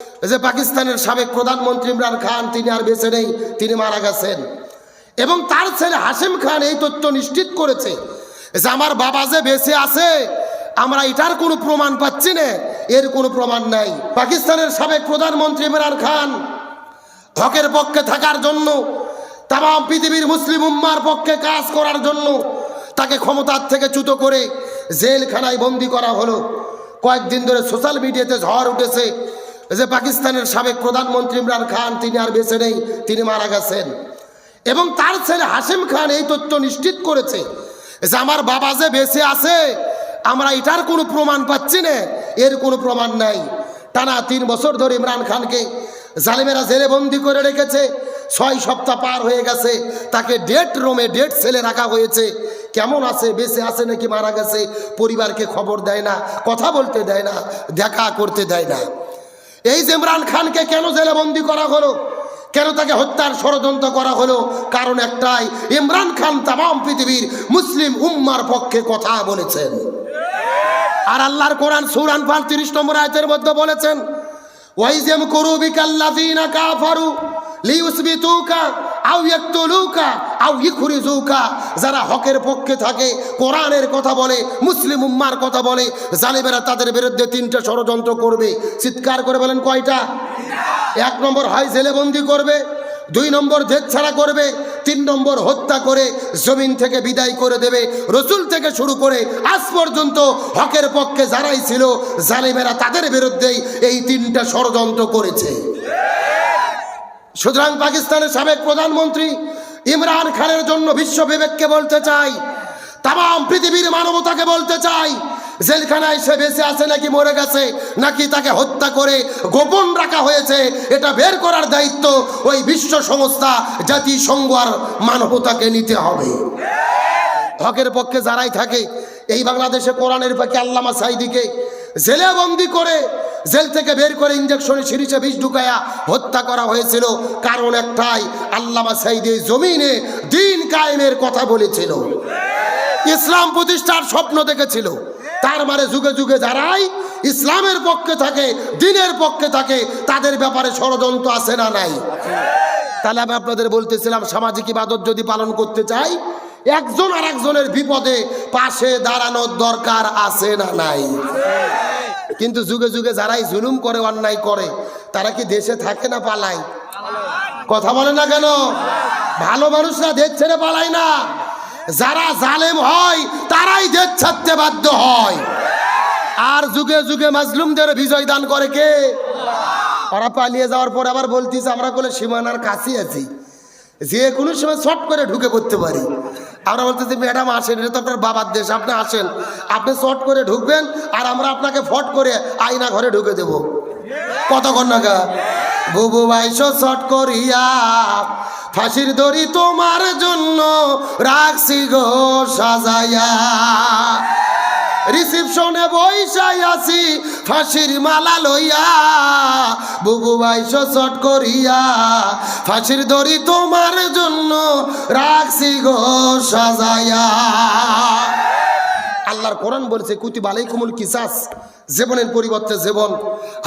যে পাকিস্তানের সাবেক প্রধানমন্ত্রী ইমরান খান তিনি আর বেঁচে নেই, তিনি মারা গেছেন। এবং তার ছেলে হাশিম খান এই তথ্য নিশ্চিত করেছে যে আমার বাবা যে বেঁচে আছে, আমরা এটার কোনো প্রমাণ পাচ্ছি না, এর কোনো প্রমাণ নাই। পাকিস্তানের সাবেক প্রধানমন্ত্রী ইমরান খান হকের পক্ষে থাকার জন্য, তামাম পৃথিবীর মুসলিম উম্মার পক্ষে কাজ করার জন্য তাকে ক্ষমতার থেকে চ্যুত করে জেলখানায় বন্দি করা হলো। কয়েকদিন ধরে সোশ্যাল মিডিয়াতে ঝড় উঠেছে যে পাকিস্তানের সাবেক প্রধানমন্ত্রী ইমরান খান তিনি আর বেঁচে নেই, তিনি মারা গেছেন। এবং তার ছেলে হাশিম খান এই তথ্য নিশ্চিত করেছে যে আমার বাবা যে বেঁচে আছে, আমরা এটার কোনো প্রমাণ পাচ্ছি না, এর কোনো প্রমাণ নাই। টানা 3 বছর ধরে ইমরান খানকে জালিমেরা জেলে বন্দি করে রেখেছে। 6 সপ্তাহ পার হয়ে গেছে, তাকে ডেড রুমে, ডেড সেলে রাখা হয়েছে। কেমন আছে, বেঁচে আছে নাকি মারা গেছে, পরিবারকে খবর দেয় না, কথা বলতে দেয় না, দেখা করতে দেয় না। এই যে ইমরান খানকে কেন জেলে বন্দি করা হলো, কেন তাকে হত্যার ষড়যন্ত্র করা হলো, কারণ একটাই, ইমরান খান তামাম পৃথিবীর মুসলিম উম্মার পক্ষে কথা বলেছেন। আর আল্লাহর কোরআন সূরা আনফাল 30 নম্বর আয়াতের মধ্যে বলেছেন, ওয়াইজাম কুরুবিকাল্লাযিনা কাফারু লিইউসবিতুকা আও ইয়াকতুলুকা আও ইখরিজুকা। যারা হকের পক্ষে থাকে, কোরআনের কথা বলে, মুসলিম উম্মার কথা বলে, জালিমেরা তাদের বিরুদ্ধে 3টা ষড়যন্ত্র করবে। চিৎকার করে বলেন কয়টা? 1 নম্বর হয় জেলে বন্দি করবে, 2 নম্বর জেল ছাড়া করবে, 3 নম্বর হত্যা করে জমিন থেকে বিদায় করে দেবে। রসুল থেকে শুরু করে আজ পর্যন্ত হকের পক্ষে যারাই ছিল, জালিমেরা তাদের বিরুদ্ধেই এই 3টা ষড়যন্ত্র করেছে। সুতরাং পাকিস্তানের সাবেক প্রধানমন্ত্রী ইমরান খানের জন্য বিশ্ব বিবেককে বলতে চাই, তামাম পৃথিবীর মানবতাকে বলতে চাই, জেলখানায় সে বেঁচে আছে নাকি মরে গেছে, নাকি তাকে হত্যা করে গোপন রাখা হয়েছে, এটা বের করার দায়িত্ব ওই বিশ্ব সংস্থা জাতিসংঘ আর মানবতাকে নিতে হবে। হকের পক্ষে যারাই থাকে, এই বাংলাদেশে কোরআনের পক্ষে আল্লামা সাঈদীকে জেলে বন্দি করে, জেল থেকে বের করে ইঞ্জেকশনে সিরিজে বিষ ঢুকায়া হত্যা করা হয়েছিল। কারণ একটাই, আল্লামা সাঈদী জমিনে দ্বীন কায়েমের কথা বলেছিল, ইসলাম প্রতিষ্ঠার স্বপ্ন দেখেছিল। তার মানে যুগে যুগে যারাই ইসলামের পক্ষে থাকে, দ্বীনের পক্ষে থাকে, তাদের ব্যাপারে ষড়যন্ত্র আছে না নাই? তাহলে আমি আপনাদের বলতেছিলাম, সামাজিক ইবাদত যদি পালন করতে চাই, একজন আর একজনের বিপদে পাশে দাঁড়ানোর দরকার আছে না নাই? কিন্তু যুগে যুগে যারাই জুলুম করে, অন্যায় করে, তারা কি দেশে থাকে না পালায়? কথা বলে না কেন? ভালো মানুষরা দেশ ছেড়ে পালায় না, যারা জালেম হয় তারাই দেশ ছাড়তে বাধ্য হয়। আর যুগে যুগে মাজলুমদের বিজয় দান করে কে? ওরা পালিয়ে যাওয়ার পর আবার বলতেছে আমরা কোলে সীমানার কাছে আছি, যে কোনো সময় শর্ট করে ঢুকে পড়তে পারি। আমরা বলতেছি ম্যাডাম আসেন, এটা তো আপনার বাবার দেশ, আপনি আসেন, আপনি শর্ট করে ঢুকবেন, আর আমরা আপনাকে ফট করে আয়না ঘরে ঢুকে দেব। কতক্ষণ নাগা বুবু বাইশো শর্ট করিয়া ফাঁসির দড়ি তোমার জন্য রাখছি গো সাজাইয়া, রিসিপশনে বইসাই আছি ফাঁসির মালা লইয়া, বুবু বাইশো শট করিয়া ফাঁসির দড়ি তোমার জন্য রাখছি গো সাজাইয়া। আল্লাহর কোরআন বলছে কুতিবা আলাইকুমুল কিসাস, জীবনের পরিবর্তে জীবন,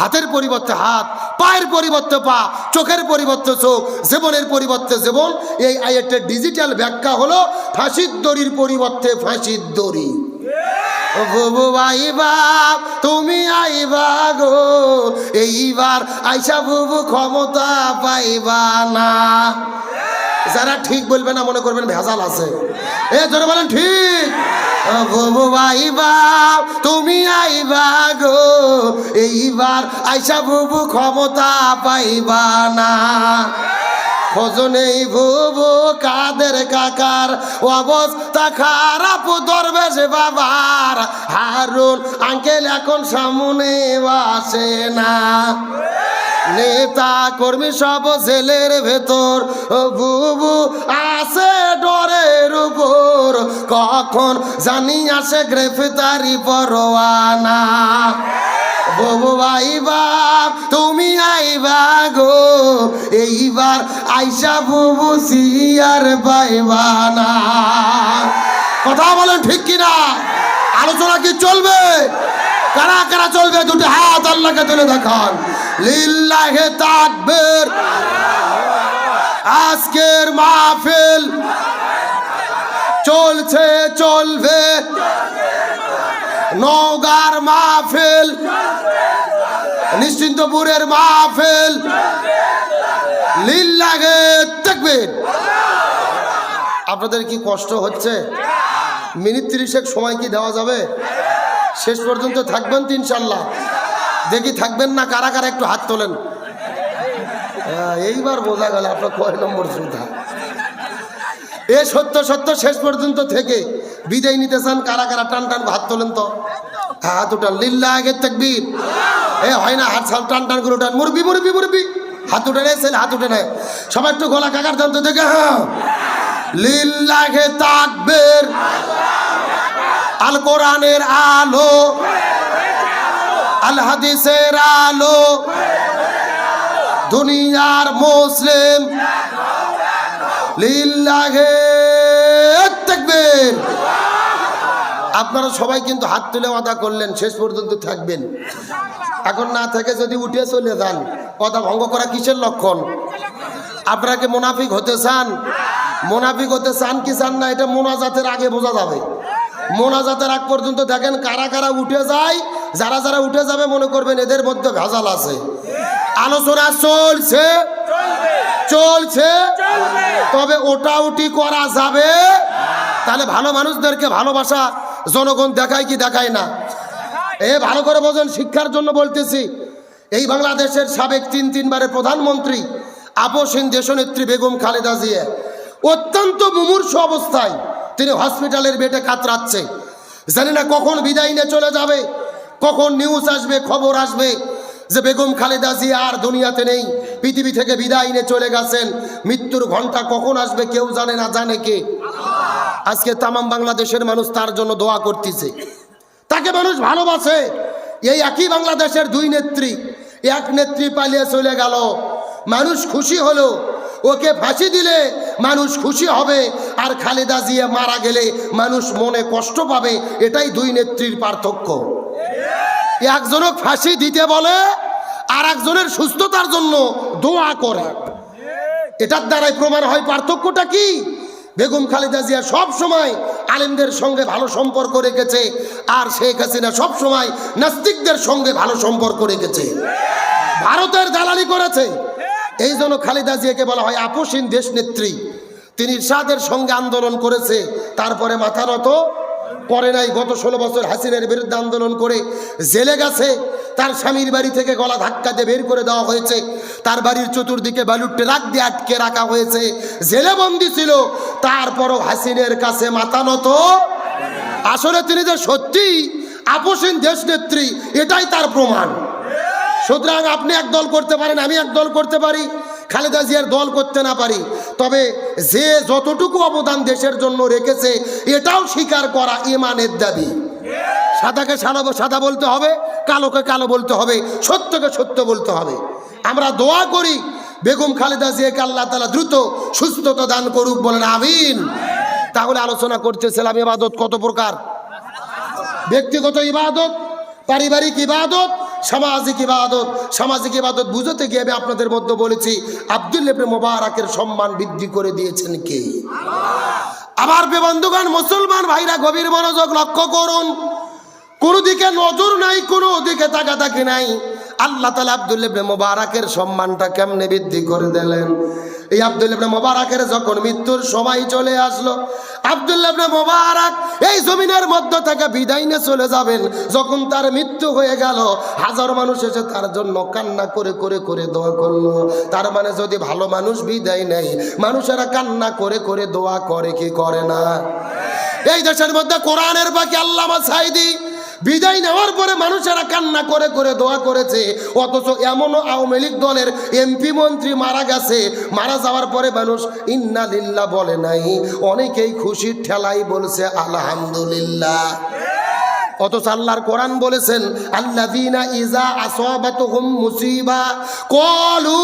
হাতের পরিবর্তে হাত, পায়ের পরিবর্তে পা, চোখের পরিবর্তে চোখ, জীবনের পরিবর্তে জীবন। এই আয়াতের ডিজিটাল ব্যাখ্যা হলো ফাঁসির দড়ির পরিবর্তে ফাঁসির দড়ি। বুবু আইবা তুমি আইবা গো, এইবার আইসা বুবু ক্ষমতা পাইবা না। যারা ঠিক বলবে না মনে করবেন ভেজাল আছে, এ ধরে বলেন ঠিক। বুবু আইবা তুমি আইবা গো, এইবার আইসা বুবু ক্ষমতা পাইবা না। খোঁজনেই বুবু কাদের কাকার অবস্থা খারাপ, দরবেশ বাবার হারুন আঙ্কেল এখন সামনে আসে না, নেতা কর্মী সব জেলের ভেতর, বুবু আসে ডরের উপর, কখন জানি আসে গ্রেফতারি পরোয়ানা। বুবু আইবা তুমি আইবা গো, এইবার আইসা বুবু সিয়ার পাইবা না। কথা বলেন ঠিক কিনা? আলোচনা কি চলবে? কারা কারা চলবে? দুটো হাত আল্লাহকে তুলে দেখান লিল্লাহে তাকবীর। আজকের মাহফিল চলছে চলবে, নওগাঁর মাহফিল, নিশ্চিন্তপুরের মাহফিল, লিল্লাহে তাকবীর। আপনাদের কি কষ্ট হচ্ছে? মিনিট 30 সময় কি দেওয়া যাবে? শেষ পর্যন্ত থাকবেন তো ইনশাল্লাহ? দেখি থাকবেন না কারা কারা একটু হাত তোলেন। এইবার বোঝা গেল আপনার কয় নম্বর শ্রোতা। এ সত্য সত্য শেষ পর্যন্ত থেকে বিদায় নিতে চান কারা কারা? টান টান হাত তোলেন তো, হাত উঠান লিল্লাহে তাকবীর। এ হয় না হাত ছাল টান টান করে উঠান, মুরবি মুরবি মুরবি হাত উঠে নেয়, ছেলে হাত উঠে নেয়, সবাই একটু গলা কাকার দান্ত থেকে হ্যাঁ লিল্লাহে তাকবীর। আল কোরআনের আলো, আল হাদিসের আলো, দুনিয়ার মুসলিম, লিল্লাহে তাকবীর। আপনারা সবাই কিন্তু হাত তুলে ওয়াদা করলেন শেষ পর্যন্ত থাকবেন। এখন না থেকে যদি উঠে চলে যান, কথা ভঙ্গ করা কিসের লক্ষণ? আপনারা কি মুনাফিক হতে চান? মুনাফিক হতে চান কি চান না এটা মোনাজাতের আগে বোঝা যাবে। মোনাজাতের আগ পর্যন্ত দেখেন কারা কারা উঠে যায়। যারা যারা উঠে যাবে মনে করবেন এদের মধ্যে ভেজাল আছে। আলোচনা চলছে চলছে, তবে ওটা উঠি করা যাবে। তাহলে ভালো মানুষদেরকে ভালোবাসা জনগণ দেখায় কি দেখায় না? ভালো করে বোঝেন, শিক্ষার জন্য বলতেছি। এই বাংলাদেশের সাবেক 3 বারের প্রধানমন্ত্রী আপসহীন দেশনেত্রী বেগম খালেদা জিয়া অত্যন্ত মুমূর্ষু অবস্থায় তিনি হসপিটালের বেডে কাতরাচ্ছে। জানি না কখন বিদায় নিয়ে চলে যাবে, কখন নিউজ আসবে, খবর আসবে যে বেগম খালেদা জিয়া আর দুনিয়াতে নেই, পৃথিবী থেকে বিদায় নিয়ে চলে গেছেন। মৃত্যুর ঘন্টা কখন আসবে কেউ জানে না, জানে কে? আজকে তামাম বাংলাদেশের মানুষ তার জন্য দোয়া করতেছে, তাকে মানুষ ভালোবাসে। এই একই বাংলাদেশের 2 নেত্রী, এক নেত্রী পালিয়ে চলে গেল, মানুষ খুশি হলো। ওকে ফাঁসি দিলে মানুষ খুশি হবে, আর খালেদা জিয়া মারা গেলে মানুষ মনে কষ্ট পাবে। এটাই 2 নেত্রীর পার্থক্য। একজনক ফাঁসি দিতে বলে, আর একজনের সুস্থতার জন্য দোয়া করে। এটার দ্বারাই প্রমাণ হয় পার্থক্যটা কি। বেগম খালেদা জিয়া সব সময় আলেমদের সঙ্গে ভালো সম্পর্ক রেখেছে, আর শেখ হাসিনা সব সময় নাস্তিকদের সঙ্গে ভালো সম্পর্ক রেখেছে, ভারতের দালালি করেছে। এই জন্য খালেদা জিয়াকে বলা হয় আপসহীন দেশ নেত্রী। তিনি ইরশাদের সঙ্গে আন্দোলন করেছে, তারপরে মাথা নত করে নাই। গত 16 বছর হাসিনার বিরুদ্ধে আন্দোলন করে জেলে গেছে। তার স্বামীর বাড়ি থেকে গলা ধাক্কা দিয়ে বের করে দেওয়া হয়েছে, তার বাড়ির চতুর্দিকে বালুর ট্রাক দিয়ে আটকে রাখা হয়েছে, জেলে বন্দি ছিল। তারপরও হাসিনের কাছে মাথা নত। আসলে তিনি যে সত্যি আপসহীন দেশ নেত্রী এটাই তার প্রমাণ। সুতরাং আপনি এক দল করতে পারেন, আমি এক দল করতে পারি, খালেদা জিয়ার দল করতে না পারি, তবে যে যতটুকু অবদান দেশের জন্য রেখেছে এটাও স্বীকার করা ঈমানের দাবি। সাদাকে সাদা বলতে হবে, কালোকে কালো বলতে হবে, সত্যকে সত্য বলতে হবে। আমরা দোয়া করি বেগম খালেদা জিয়াকে আল্লাহ তাআলা দ্রুত সুস্থতা দান করুক, বলেন আমিন। তাহলে আলোচনা করতেছিলাম ইবাদত কত প্রকার। ব্যক্তিগত ইবাদত, পারিবারিক ইবাদত, সামাজিক ইবাদত। সামাজিক ইবাদত বুঝতে গিয়ে আমি আপনাদের মধ্যে বলেছি আব্দুল্লাহ ইবনে মুবারাকের সম্মান বৃদ্ধি করে দিয়েছেন কে? আমার বন্ধুগণ, মুসলমান ভাইরা গভীর মনোযোগ লক্ষ্য করুন। কোনো দিকে নজর নাই, কোনো দিকে তাকাতাকি নাই। আল্লাহ তাআলা আব্দুল্লাহ ইবনে মুবারাকের সম্মানটা কেমনে বৃদ্ধি করে দিলেন। এই আব্দুল্লাহ ইবনে মুবারাকের যখন মৃত্যুর সময় চলে আসলো, আব্দুল্লাহ ইবনে মুবারাক এই জমিনের মধ্য থেকে বিদায় নিয়ে চলে যাবেন। যখন তার মৃত্যু হয়ে গেল, হাজার মানুষ এসে তার জন্য কান্না করে করে করে দোয়া করলো। তার মানে যদি ভালো মানুষ বিদায় নেয়, মানুষেরা কান্না করে করে দোয়া করে কি করে না? এই দেশের মধ্যে কোরআনের বাকি আল্লামা সাঈদী বিদায় নেওয়ার পরে মানুষেরা কান্না করে করে দোয়া করেছে, অথচ এমনও আওয়ামী লীগ দলের এমপি মন্ত্রী মারা গেছে, মারা যাওয়ার পরে মানুষ ইন্না লিল্লাহ বলে নাই, অনেকেই খুশির ঠেলাই বলছে আলহামদুলিল্লাহ। অথচ আল্লাহর কোরআন বলেছেন আল্লাযীনা ইযা আসাবাতুহুম মুসিবা ক্বালু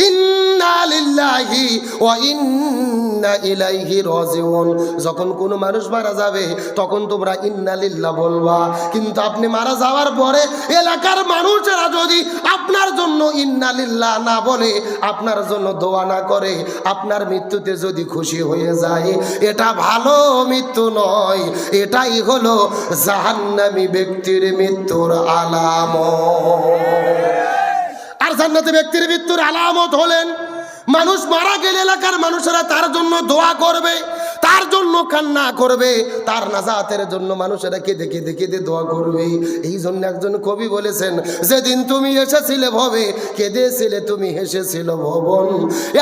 ইন্না লিল্লাহি ওয়া ইন্না ইলাইহি রাজিউন। যখন কোনো মানুষ মারা যাবে তখন তোমরা ইন্না লিল্লাহ বলবা, কিন্তু আপনি মারা যাওয়ার পরে এলাকার মানুষেরা যদি আপনার জন্য ইন্না লিল্লাহ না বলে, আপনার জন্য দোয়া না করে, আপনার মৃত্যুতে যদি খুশি হয়ে যায়, এটা ভালো মৃত্যু নয়, এটাই হলো জাহান্নামী ব্যক্তির মৃত্যুর আলামত। আর জান্নাতি ব্যক্তির মৃত্যুর আলামত হলেন মানুষ মারা গেলে এলাকার মানুষেরা তার জন্য দোয়া করবে, তার জন্য কান্না করবে, তার নাজাতের জন্য মানুষেরা কেঁদে কেঁদে কেঁদে দোয়া করবে। এই জন্য একজন কবি বলেছেন, যেদিন তুমি এসেছিলে ভবে কেঁদেছিলে তুমি হেসেছিল ভবন,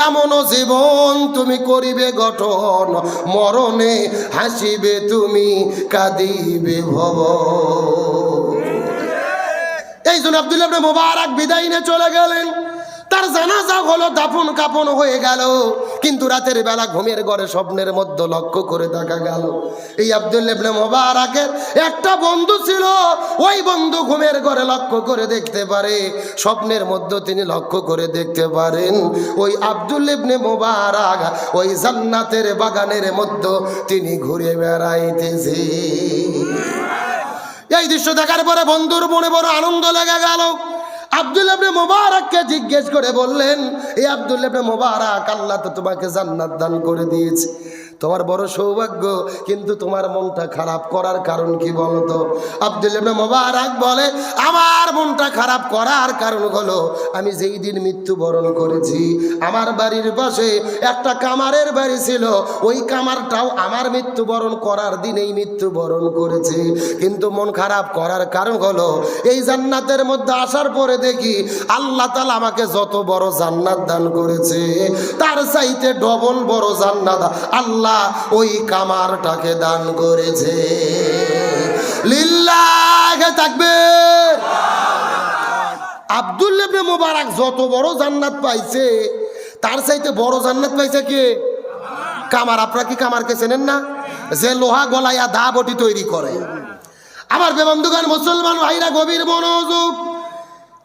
এমনও জীবন তুমি করিবে গঠন, মরণে হাসিবে তুমি কাঁদিবে ভবন। এই জন্য আব্দুল্লাহ ইবনে মুবারক বিদায় নিয়ে চলে গেলেন। তার জানাজা হলো, দাফন কাফন হয়ে গেল, কিন্তু রাতের বেলা ঘুমের ঘরে স্বপ্নের মধ্যে লক্ষ্য করে দেখা গেল এই আব্দুল্লাহ ইবনে মুবারকের একটা বন্ধু ছিল। ওই বন্ধু ঘুমের ঘরে লক্ষ্য করে দেখতে পারে, স্বপ্নের মধ্যে তিনি লক্ষ্য করে দেখতে পারেন ওই আব্দুল্লাহ ইবনে মুবারক ওই জান্নাতের বাগানের মধ্যে তিনি ঘুরে বেড়াইতেছে। এই দৃশ্য দেখার পরে বন্ধুর মনে বড় আনন্দ লেগে গেল। আব্দুল্লাহ ইবনে মুবারককে জিজ্ঞেস করে বললেন, এই আব্দুল্লাহ ইবনে মুবারক, আল্লাহ তো তোমাকে জান্নাত দান করে দিয়েছে, তোমার বড় সৌভাগ্য, কিন্তু তোমার মনটা খারাপ করার কারণ কি বলতো? আব্দুল্লাহ ইবনে মুবারক বলে, আমার মনটা খারাপ করার কারণ হলো আমি যেই দিন মৃত্যুবরণ করেছি, আমার বাড়ির পাশে একটা কামারের বাড়ি ছিল, ওই কামারটাও আমার মৃত্যুবরণ করার দিনেই মৃত্যুবরণ করেছে। কিন্তু মন খারাপ করার কারণ হলো এই জান্নাতের মধ্যে আসার পরে দেখি আল্লাহ তাআলা আমাকে যত বড় জান্নাত দান করেছে, তার চাইতে ডবল বড় জান্নাত আল্লাহ ওই কামারটাকে দান করেছে। লিল্লাহি তাকবীর। আব্দুল্লাহ ইবনে মুবারক যত বড় জান্নাত পাইছে, তার চাইতে বড় জান্নাত পাইছে কে? কামার। আপনারা কি কামারকে চেনেন না? যে লোহা গলাইয়া দা বটি তৈরি করে। আমার বন্ধুগণ, মুসলমান ভাইরা, গভীর মনোযোগ।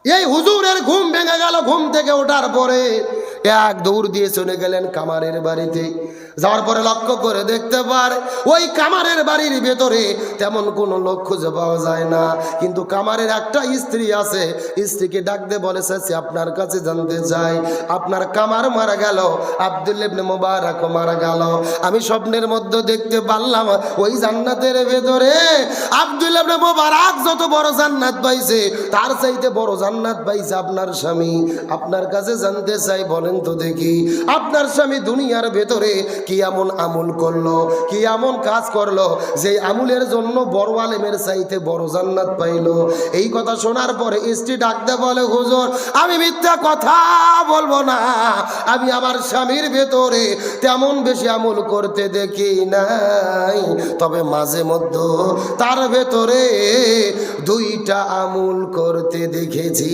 এই হুজুরের ঘুম ভেঙে গেল। ঘুম থেকে ওঠার পরে এক দৌড় দিয়ে চলে গেলেন কামারের বাড়িতে। যাওয়ার পরে লক্ষ্য করে দেখতে পারে ওই কামারের বাড়ির ভেতরে তেমন কোনো লোক খুঁজে পাওয়া যায় না, কিন্তু কামারের একটা স্ত্রী আছে। স্ত্রীকে ডাক দিয়ে বলে, চাচি আপনার কাছে জানতে চাই, আপনার কামার মারা গেল, আব্দুল্লাহ ইবনে মুবারক মারা গেল, আমি স্বপ্নের মধ্যে দেখতে পারলাম ওই জান্নাতের ভেতরে আব্দুল্লাহ ইবনে মুবারক যত বড় জান্নাত পাইছে, তার চাইতে বড় জান্নাত পাইছে আপনার স্বামী। আপনার কাছে জানতে চাই, বলেন তো দেখি, আপনার স্বামী দুনিয়ার ভেতরে কি এমন আমল করলো, কি এমন কাজ করলো, যে আমলের জন্য বড় আলেমের চাইতে বড় জান্নাত পাইলো? এই কথা শোনার পরে স্ত্রী ডাকতে বলে, হুজুর আমি মিথ্যা কথা বলবো না, আমি আমার স্বামীর ভেতরে তেমন বেশি আমল করতে দেখি নাই, তবে মাঝে মধ্যে তার ভেতরে দুইটা আমল করতে দেখেছি।